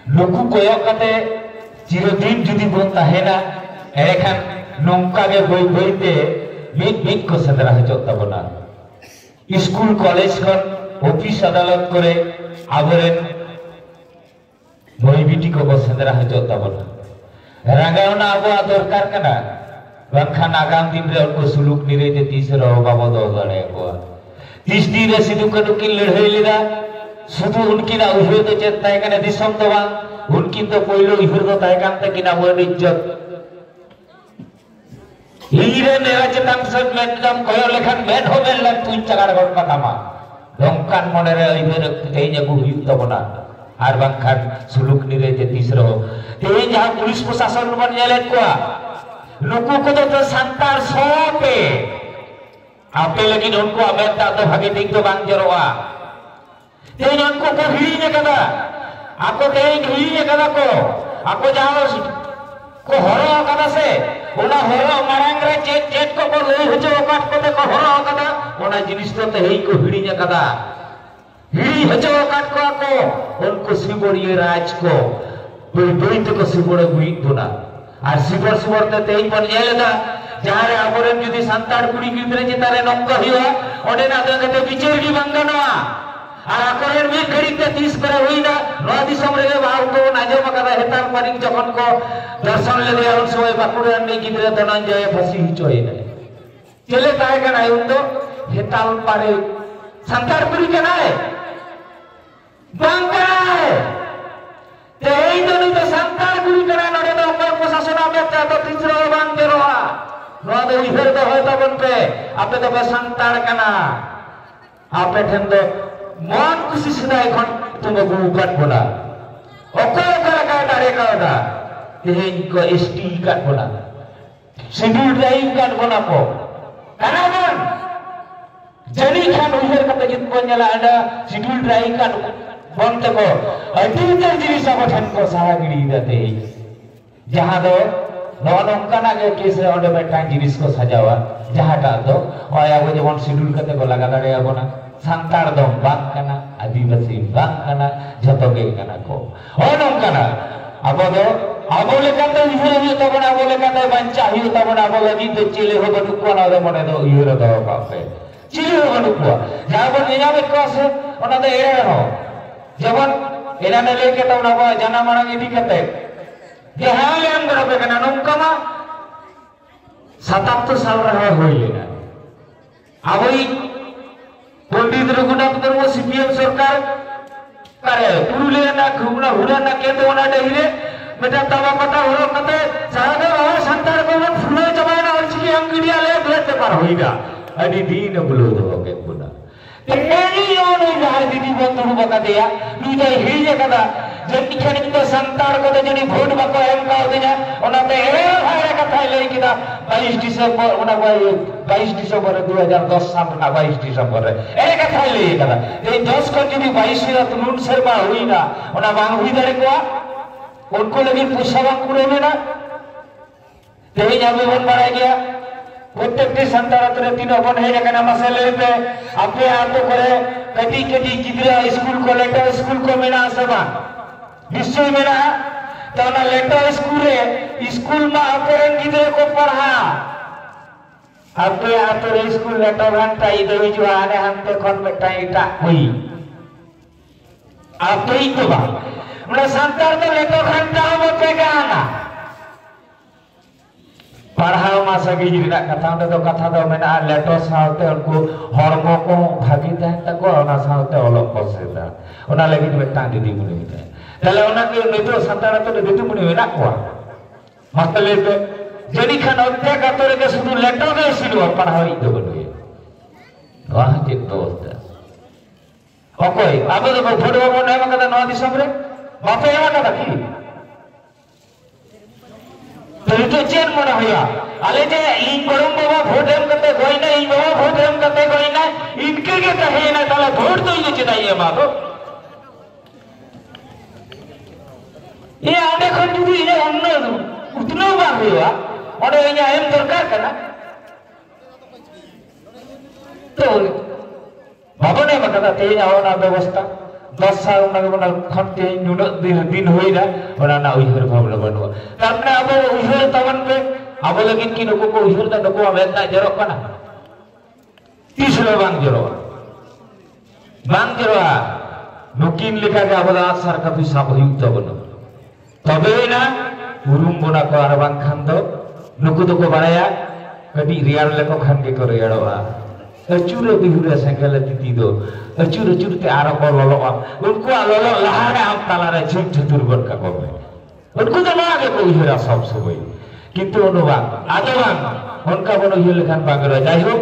नुकु कोयक कते चिरदिन जुदी बोन तहेना एरेखान नौका के बई बईते मिट को सेंद्रा हजोक ताबोना स्कूल कॉलेज खन ऑफिस अदालत करे आबरेन बई बिटी को सेंद्रा हजोक ताबोना रागावना आबो दरकार कना बांखान आगाम दिन रे उनको सुलूक निरेते तीस रहो बाबो दो दाड़े को 30 दिन रे सिदु कानू की लड़ाई लेदा शुधु उनकिन उहर तो चेत ताय कना दिसम तो बांग उनकिन तो पहिलो उहर तो ताय कान तकिन आबो इज्जत हीरे नेरा चेतन सब मेदम कोयो लेखान मेद हो बेल लन तुन चगाड़ गड कथामा दंकान मने रे उहर तेज अगु हुयु तबना आर बांखान सुलूक निरेते तीस रहो तेज जहां पुलिस प्रशासन बन जेलेत को नुकु को तो संतार सोपे आपे लगी उनको अमेता तो भागे ठीक तो बांग जरोआ तेज उनको को हिड़ी कदा आपको तेज हिड़ी कदा को आपको जहां को हरो कदा से ओना हरो मारांग रे चेट चेट को लई हजो काट को को हरो कदा ओना जिनिस तो हेई को हिड़ी कदा हिड़ी हजो काट को उनको सिबोड़िए राज को दुई तो को सिबोड़े गुई दोना আর সিবর সিবরতে তেই পন জেলেদা যারে আবরেন যদি সান্তার কুড়ি গিদরে যেতারে নঙ্গ হিয়া ওডে না দেতে বিচার কি বাঙ্গানোয়া আর আকরের মে ঘড়িতে 30 করে হইনা নদী সমরে বাউ তো নাজম কাদা হেতার পারিক যখন কো দর্শন লে দেয়া সময় বাকুড়ার নে গিদরে ধনঞ্জয় ফাঁসি হিচই না চলে তাই কেন উন্দো হেতাল পারে সান্তার কুড়ি কেনায় বাঙ্গায় তেই দনি তো সান্তার কুড়ি কেনা নড়ে তো प्रशासन अमेता तो तीसरा बांग जरोआ नोआ दो इधर तो होता बन पे आपे तो बसंतार कना आपे ठेन दो मन खुशी सिदाय खन तुम गुकट बोला ओको करा का डारे का दा तेहेन को एसटी कट बोला शेड्यूल ड्राइव कट बोला को कना बन जनी खान उधर का जित बन जला आदा शेड्यूल ड्राइव कट बन ते को अतीतर जिनिस अब ठन को साहागिरी दते जहां दो नौनोंकाना के केस रे ओंडे मेटांग जिनिस को सजावा जहाटा दो ओय आबो जेमन शिड्यूल कते को लगा दाड़े आबोना सांतार दो बांग कना आदिवासी बांग कना जतो के कना को ओनोंकाना आबो दो आबो लेकान दो इहरे हियो तबना आबो लेकान दो बांचा हियो तबना आबो लगी तो चिले हो बनु को ना दो मने दो इहरे दो कापे चिले हो बनु को जाबो नियामे को से ओना दो एरे हो जेमन एना ने लेके तबना बा जना मांग इदी कते जहां yang berapa kena nongkama 77 साल रहा होई लेना आवई पंडित रघुनाथ मुर्मू सीपीएम सरकार करे पुरुलिया ना घुमना हुरा ना केंद्र ओना डेहिरे मेटा तवा पता होरो कते सागे और संतार को फुले जमाना और छी हम मीडिया ले ब्लेट पार होईगा अडी दीन बुलो दो के बुना तेरी ओने जहां दीदी बंधु बता दिया नुई हिजे कदा जति खानी तो संतार को तो जनी वोट बाको एम का देना ओनाते ए भाई कथा लई किदा 22 दिसंबर ओना 22 दिसंबर 2010 साल ना 22 दिसंबर ए कथा लई कदा ए 10 को जदी 22 रे तुनुन शर्मा हुई ना ओना बांग हुई दरे को उनको लगी पुष्पा कुड़े में ना तेई जाबे बन बड़ा गया प्रत्येक संतार रे तीन अपन हे जकना मसले पे आपे आप तो करे कटी कटी गिदरा स्कूल को लेटर स्कूल को मेना सबा निश्चय मेरा तो ना लेटर स्कूल में अपरेन गिदरे को पढ़ा आपे आतरे स्कूल लेटर घंटा इधर जो आने हम तो खन में टाइटा हुई आपे ही तो बा मतलब संतार तो लेटर घंटा में पेगाना पढ़ाओ मासा की जिना कथा तो कथा दो मेना लेटर साउते उनको हॉर्मो को भागी तहन तको ओना साउते ओलक बसेदा ओना लगी बेटा दीदी मुनि दे तले ओना के नितो संतान तो दीदी मुनि मेना को मतले पे जनी खान अत्या कतरे के सुदु लेटर के सिलो पढ़ाई दो बनुए वाह के दोस्त ओकोय आबे तो फोटो बने मकदा नवा दिसम रे बापे एमा कदा की तो चेन मना होया आले जे इन बड़म बाबा वोट एम करते कोई ना इन बाबा वोट एम करते कोई ना इनके के कहे ना ताला वोट तो ये चदाइए मा तो ये आने खन जुदी ये अन्य उतना बार हुआ और ये एम दरकार करना तो बाबा ने बताता तेज आवना व्यवस्था 10 साल ना खनते नुनक दिन होइना ओना उइहर भावना बनवा तारमाने अब उइहर तमन पे अब लगिन कि नुको को उइहर दा नुको आमेद दा जरो कना तीसरा बांग जरो नुकिन लेखा के अब दा आसार का पिसा भयुक तबनो तबे ना उरुम बोना को आर बांग खान दो नुको तो को बाराया कदी रियार लेको खान के को रियाड़वा अचूरे बिहुरे संगले तिती दो अचूर अचूर ते आरो को ललो उनको ललो लहारे हम ताला रे झुट झुटुर बन का को उनको तो ना आगे को हिरा सब सबई किंतु अनुवा आजवान उनका बनो हिल खान बांगरो जाई हो